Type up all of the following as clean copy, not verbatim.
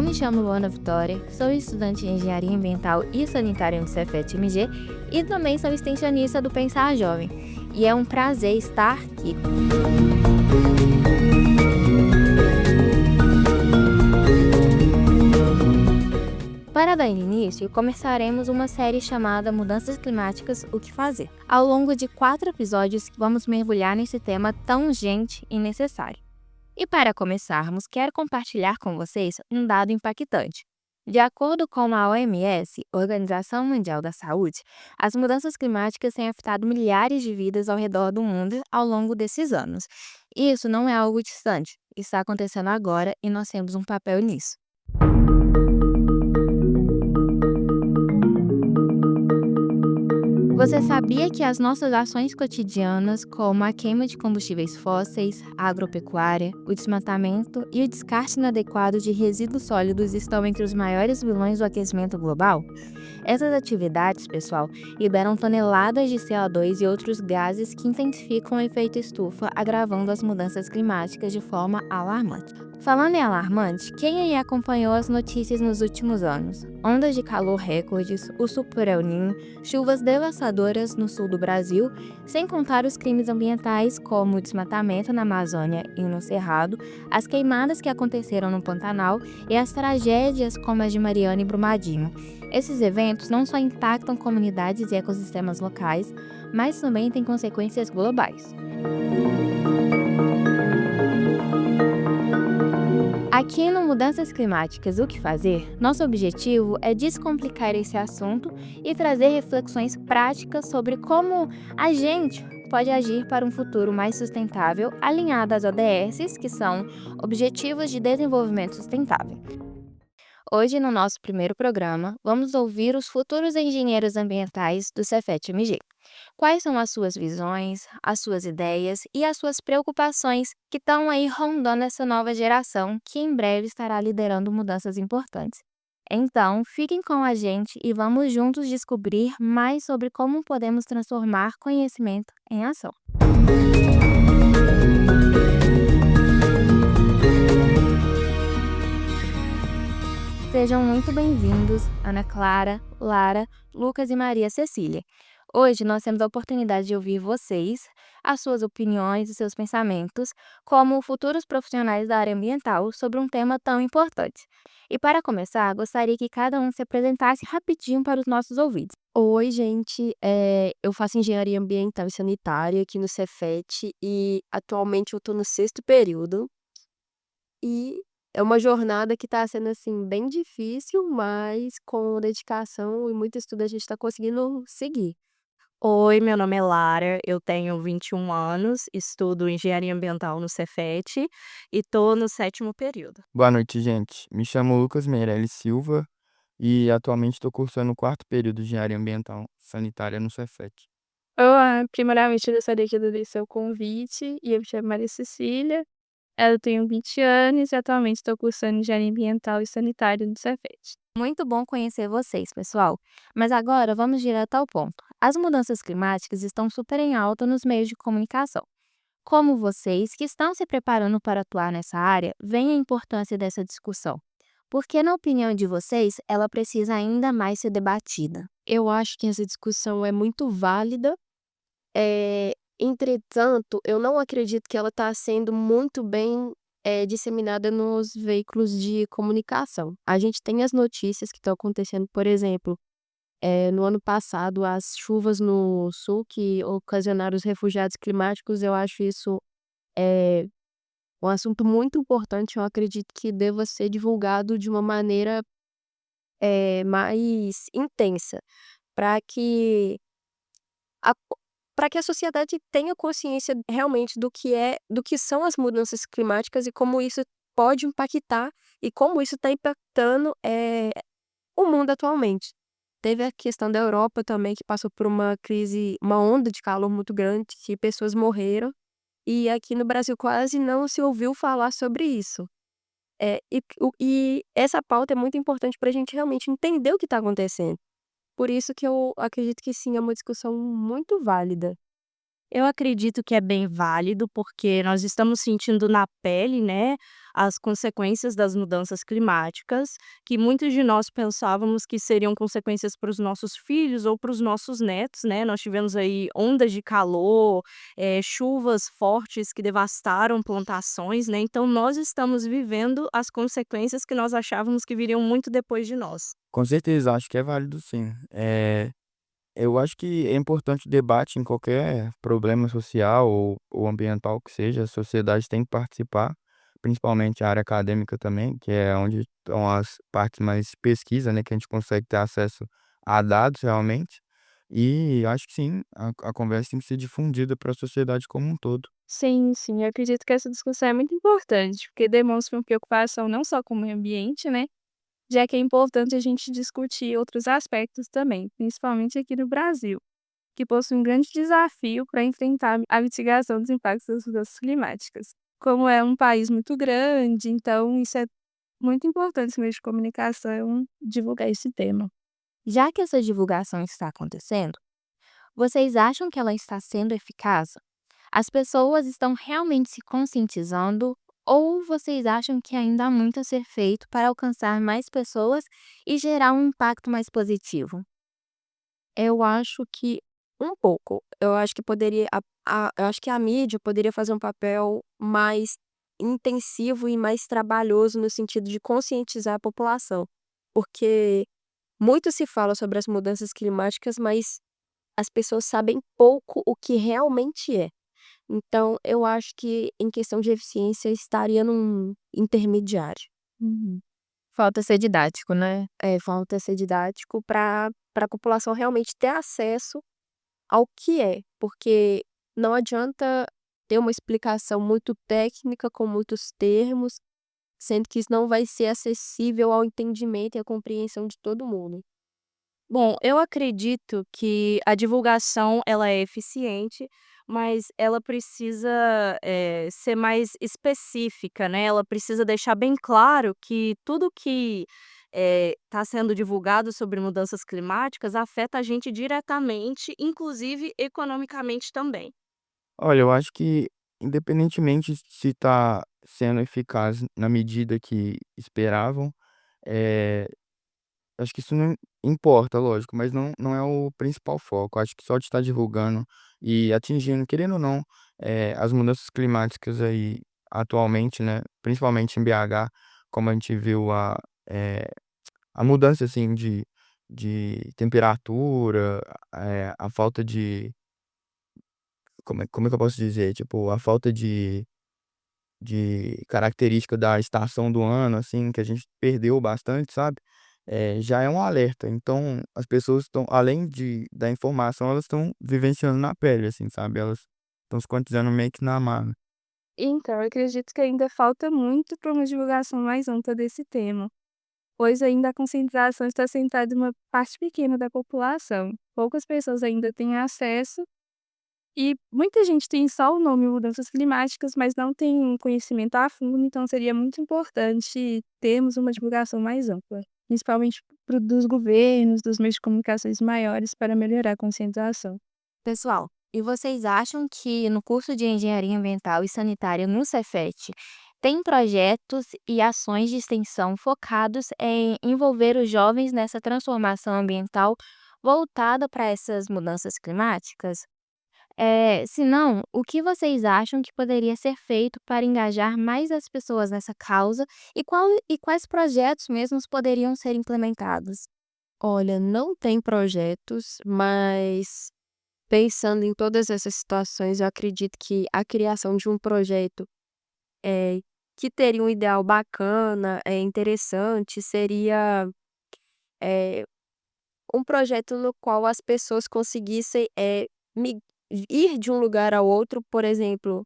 me chamo Luana Vitória, sou estudante de Engenharia Ambiental e Sanitária no Cefet-MG e também sou extensionista do Pensar Jovem. E é um prazer estar aqui. Para dar início, começaremos uma série chamada Mudanças Climáticas: O que Fazer? Ao longo de 4 episódios, vamos mergulhar nesse tema tão urgente e necessário. E para começarmos, quero compartilhar com vocês um dado impactante. De acordo com a OMS, Organização Mundial da Saúde, as mudanças climáticas têm afetado milhares de vidas ao redor do mundo ao longo desses anos. E isso não é algo distante, está acontecendo agora e nós temos um papel nisso. Você sabia que as nossas ações cotidianas, como a queima de combustíveis fósseis, a agropecuária, o desmatamento e o descarte inadequado de resíduos sólidos estão entre os maiores vilões do aquecimento global? Essas atividades, pessoal, liberam toneladas de CO2 e outros gases que intensificam o efeito estufa, agravando as mudanças climáticas de forma alarmante. Falando em alarmante, quem aí acompanhou as notícias nos últimos anos? Ondas de calor recordes, o Super El Niño, chuvas devastadoras no sul do Brasil, sem contar os crimes ambientais como o desmatamento na Amazônia e no Cerrado, as queimadas que aconteceram no Pantanal e as tragédias como as de Mariana e Brumadinho. Esses eventos não só impactam comunidades e ecossistemas locais, mas também têm consequências globais. Aqui no Mudanças Climáticas: O que Fazer? Nosso objetivo é descomplicar esse assunto e trazer reflexões práticas sobre como a gente pode agir para um futuro mais sustentável, alinhado às ODS, que são Objetivos de Desenvolvimento Sustentável. Hoje, no nosso primeiro programa, vamos ouvir os futuros engenheiros ambientais do Cefet-MG. Quais são as suas visões, as suas ideias e as suas preocupações que estão aí rondando essa nova geração que em breve estará liderando mudanças importantes. Então, fiquem com a gente e vamos juntos descobrir mais sobre como podemos transformar conhecimento em ação. Sejam muito bem-vindos, Ana Clara, Lara, Lucas e Maria Cecília. Hoje nós temos a oportunidade de ouvir vocês, as suas opiniões e seus pensamentos, como futuros profissionais da área ambiental, sobre um tema tão importante. E para começar, gostaria que cada um se apresentasse rapidinho para os nossos ouvintes. Oi, gente. Eu faço engenharia ambiental e sanitária aqui no Cefet e atualmente eu estou no 6º período. E é uma jornada que está sendo assim bem difícil, mas com dedicação e muito estudo a gente está conseguindo seguir. Oi, meu nome é Lara, eu tenho 21 anos, estudo engenharia ambiental no Cefet e tô no 7º período. Boa noite, gente. Me chamo Lucas Meirelles Silva e atualmente estou cursando o 4º período de Engenharia Ambiental Sanitária no Cefet. Olá, primeiramente eu gostaria de agradecer o convite e eu me chamo Maria Cecília, eu tenho 20 anos e atualmente estou cursando Engenharia Ambiental e Sanitária no Cefet. Muito bom conhecer vocês, pessoal. Mas agora vamos direto ao ponto. As mudanças climáticas estão super em alta nos meios de comunicação. Como vocês, que estão se preparando para atuar nessa área, veem a importância dessa discussão? Porque, na opinião de vocês, ela precisa ainda mais ser debatida. Eu acho que essa discussão é muito válida. Entretanto, eu não acredito que ela está sendo muito bem disseminada nos veículos de comunicação. A gente tem as notícias que estão acontecendo, por exemplo, no ano passado, as chuvas no sul que ocasionaram os refugiados climáticos. Eu acho isso um assunto muito importante. Eu acredito que deva ser divulgado de uma maneira mais intensa, para que a para que a sociedade tenha consciência realmente do que são as mudanças climáticas e como isso pode impactar e como isso está impactando o mundo atualmente. Teve a questão da Europa também, que passou por uma crise, uma onda de calor muito grande, que pessoas morreram, e aqui no Brasil quase não se ouviu falar sobre isso. E essa pauta é muito importante para a gente realmente entender o que está acontecendo. Por isso que eu acredito que sim, é uma discussão muito válida. Eu acredito que é bem válido, porque nós estamos sentindo na pele, né, as consequências das mudanças climáticas, que muitos de nós pensávamos que seriam consequências para os nossos filhos ou para os nossos netos, né. Nós tivemos aí ondas de calor, chuvas fortes que devastaram plantações, né, então nós estamos vivendo as consequências que nós achávamos que viriam muito depois de nós. Com certeza, acho que é válido sim. Eu acho que é importante o debate em qualquer problema social ou ambiental que seja, a sociedade tem que participar, principalmente a área acadêmica também, que é onde estão as partes mais de pesquisa, né, que a gente consegue ter acesso a dados realmente. E acho que sim, a conversa tem que ser difundida para a sociedade como um todo. Sim, sim, eu acredito que essa discussão é muito importante, porque demonstra uma preocupação não só com o meio ambiente, né, já que é importante a gente discutir outros aspectos também, principalmente aqui no Brasil, que possui um grande desafio para enfrentar a mitigação dos impactos das mudanças climáticas. Como é um país muito grande, então isso é muito importante os meios de comunicação divulgar esse tema. Já que essa divulgação está acontecendo, vocês acham que ela está sendo eficaz? As pessoas estão realmente se conscientizando ou vocês acham que ainda há muito a ser feito para alcançar mais pessoas e gerar um impacto mais positivo? Eu acho que um pouco. Eu acho que poderia eu acho que a mídia poderia fazer um papel mais intensivo e mais trabalhoso no sentido de conscientizar a população, porque muito se fala sobre as mudanças climáticas, mas as pessoas sabem pouco o que realmente é. Então eu acho que em questão de eficiência estaria num intermediário. Uhum. Falta ser didático, né? Falta ser didático para a população realmente ter acesso ao que é, porque não adianta ter uma explicação muito técnica com muitos termos, sendo que isso não vai ser acessível ao entendimento e à compreensão de todo mundo. Bom, eu acredito que a divulgação ela é eficiente, mas ela precisa, ser mais específica, né, ela precisa deixar bem claro que tudo que, está sendo divulgado sobre mudanças climáticas afeta a gente diretamente, inclusive economicamente também. Olha, eu acho que independentemente se está sendo eficaz na medida que esperavam, eh acho que isso não importa, lógico, mas não é o principal foco. Acho que só de estar divulgando e atingindo, querendo ou não, as mudanças climáticas aí atualmente, né, principalmente em BH, como a gente viu eh, a mudança, assim, de temperatura, a falta de como é que eu posso dizer? Tipo, a falta de característica da estação do ano, assim, que a gente perdeu bastante, sabe, já é um alerta. Então, as pessoas estão além de da informação, elas estão vivenciando na pele, assim, sabe, elas estão se conscientizando meio que na marra. Então, eu acredito que ainda falta muito para uma divulgação mais ampla desse tema, pois ainda a conscientização está centrada em uma parte pequena da população. Poucas pessoas ainda têm acesso e muita gente tem só o nome mudanças climáticas, mas não tem um conhecimento a fundo, então seria muito importante termos uma divulgação mais ampla, principalmente dos governos, dos meios de comunicações maiores para melhorar a conscientização. Pessoal, e vocês acham que no curso de Engenharia Ambiental e Sanitária no Cefet tem projetos e ações de extensão focados em envolver os jovens nessa transformação ambiental voltada para essas mudanças climáticas? Se não, o que vocês acham que poderia ser feito para engajar mais as pessoas nessa causa e quais projetos mesmos poderiam ser implementados? Olha, não tem projetos, mas pensando em todas essas situações, eu acredito que a criação de um projeto, eh, que teria um ideal bacana, interessante, seria, eh, um projeto no qual as pessoas conseguissem, mi ir de um lugar ao outro, por exemplo,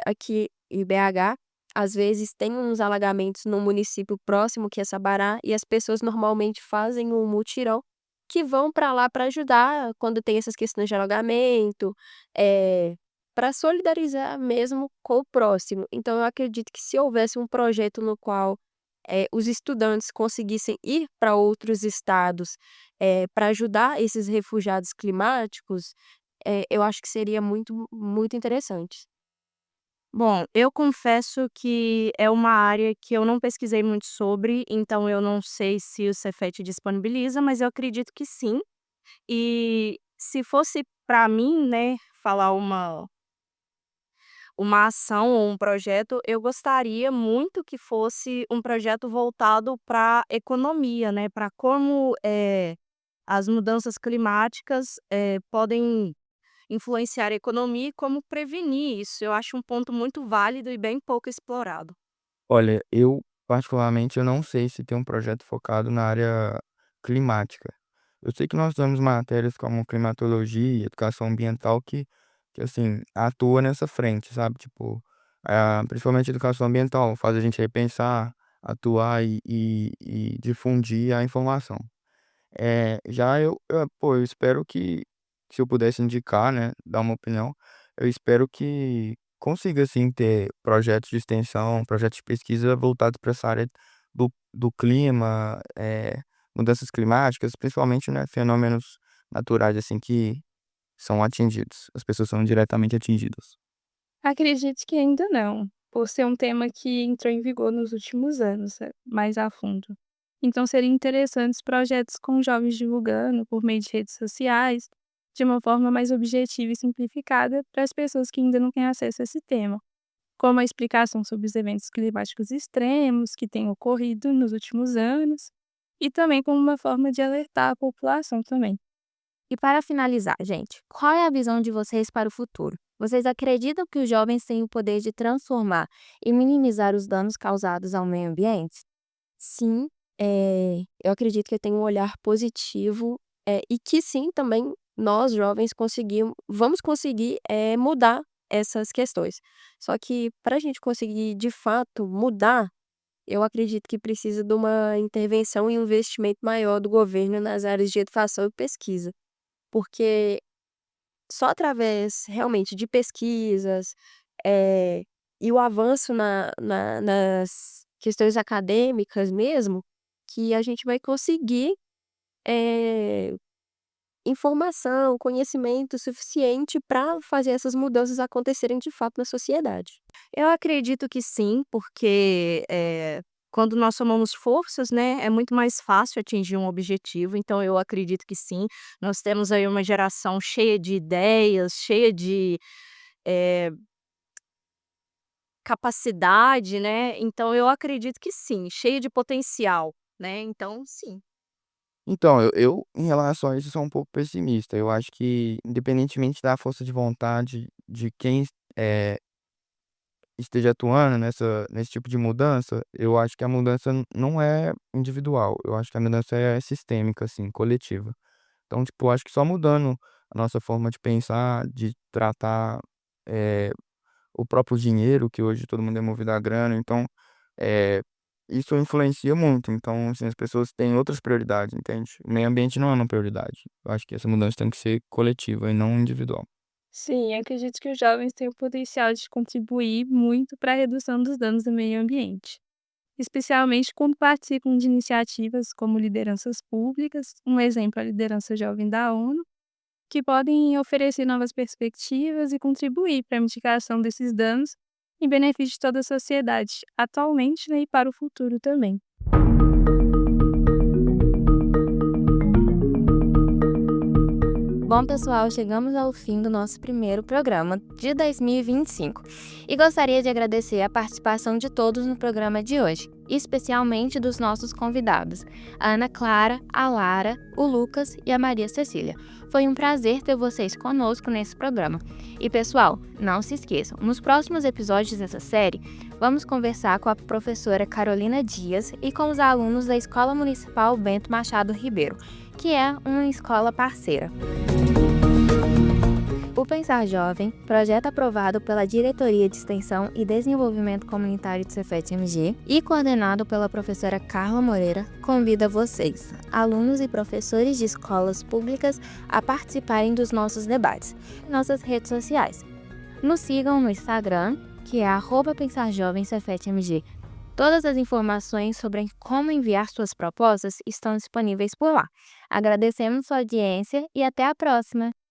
aqui em BH, às vezes tem uns alagamentos no município próximo, que é Sabará, e as pessoas normalmente fazem um mutirão, que vão para lá para ajudar quando tem essas questões de alagamento, para solidarizar mesmo com o próximo. Então eu acredito que se houvesse um projeto no qual, os estudantes conseguissem ir para outros estados, para ajudar esses refugiados climáticos, eu acho que seria muito, muito interessante. Bom, eu confesso que é uma área que eu não pesquisei muito sobre, então eu não sei se o Cefet disponibiliza, mas eu acredito que sim. E se fosse para mim, né, falar uma ação ou um projeto, eu gostaria muito que fosse um projeto voltado pra economia, né, para como, as mudanças climáticas, podem influenciar a economia e como prevenir isso. Eu acho um ponto muito válido e bem pouco explorado. Olha, eu particularmente eu não sei se tem um projeto focado na área climática. Eu sei que nós temos matérias como climatologia e educação ambiental que assim, atua nessa frente, sabe? Tipo, principalmente educação ambiental, faz a gente repensar, atuar e difundir a informação. Já pô, eu espero que, se eu pudesse indicar, né, dar uma opinião, eu espero que consiga, assim, ter projetos de extensão, projetos de pesquisa voltados para essa área do clima, mudanças climáticas, principalmente, né, fenômenos naturais, assim, que são atingidos, as pessoas são diretamente atingidas. Acredito que ainda não, por ser um tema que entrou em vigor nos últimos anos, mais a fundo. Então seria interessante os projetos com jovens divulgando por meio de redes sociais, de uma forma mais objetiva e simplificada para as pessoas que ainda não têm acesso a esse tema, como a explicação sobre os eventos climáticos extremos que têm ocorrido nos últimos anos, e também como uma forma de alertar a população também. E para finalizar, gente, qual é a visão de vocês para o futuro? Vocês acreditam que os jovens têm o poder de transformar e minimizar os danos causados ao meio ambiente? Sim, eu acredito que eu tenho um olhar positivo, e que sim, também nós jovens vamos conseguir, mudar essas questões. Só que para a gente conseguir de fato mudar, eu acredito que precisa de uma intervenção e um investimento maior do governo nas áreas de educação e pesquisa, porque só através realmente de pesquisas, eh, e o avanço nas questões acadêmicas mesmo, que a gente vai conseguir, eh, informação, conhecimento suficiente para fazer essas mudanças acontecerem de fato na sociedade. Eu acredito que sim, porque, quando nós somamos forças, né, é muito mais fácil atingir um objetivo, então eu acredito que sim. Nós temos aí uma geração cheia de ideias, cheia de, eh, capacidade, né, então eu acredito que sim, cheia de potencial, né, então sim. Então, eu em relação a isso sou um pouco pessimista, eu acho que independentemente da força de vontade de quem, eh esteja atuando nesse tipo de mudança, eu acho que a mudança não é individual, eu acho que a mudança é sistêmica, assim, coletiva. Então, tipo, eu acho que só mudando a nossa forma de pensar, de tratar, eh, o próprio dinheiro, que hoje todo mundo é movido à grana, então, eh, isso influencia muito. Então, assim, as pessoas têm outras prioridades, entende? O meio ambiente não é uma prioridade. Eu acho que essa mudança tem que ser coletiva e não individual. Sim, acredito que os jovens têm o potencial de contribuir muito para a redução dos danos do meio ambiente, especialmente quando participam de iniciativas como lideranças públicas, um exemplo é a liderança jovem da ONU, que podem oferecer novas perspectivas e contribuir para a mitigação desses danos em benefício de toda a sociedade, atualmente, né, e para o futuro também. Bom, pessoal, chegamos ao fim do nosso primeiro programa de 2025 e gostaria de agradecer a participação de todos no programa de hoje, especialmente dos nossos convidados, a Ana Clara, a Lara, o Lucas e a Maria Cecília. Foi um prazer ter vocês conosco nesse programa. E, pessoal, não se esqueçam, nos próximos episódios dessa série, vamos conversar com a professora Carolina Dias e com os alunos da Escola Municipal Bento Machado Ribeiro, que é uma escola parceira. O Pensar Jovem, projeto aprovado pela Diretoria de Extensão e Desenvolvimento Comunitário do Cefet-MG e coordenado pela professora Carla Moreira, convida vocês, alunos e professores de escolas públicas, a participarem dos nossos debates em nossas redes sociais. Nos sigam no Instagram, que é @pensarjovemcefetmg. Todas as informações sobre como enviar suas propostas estão disponíveis por lá. Agradecemos sua audiência e até a próxima!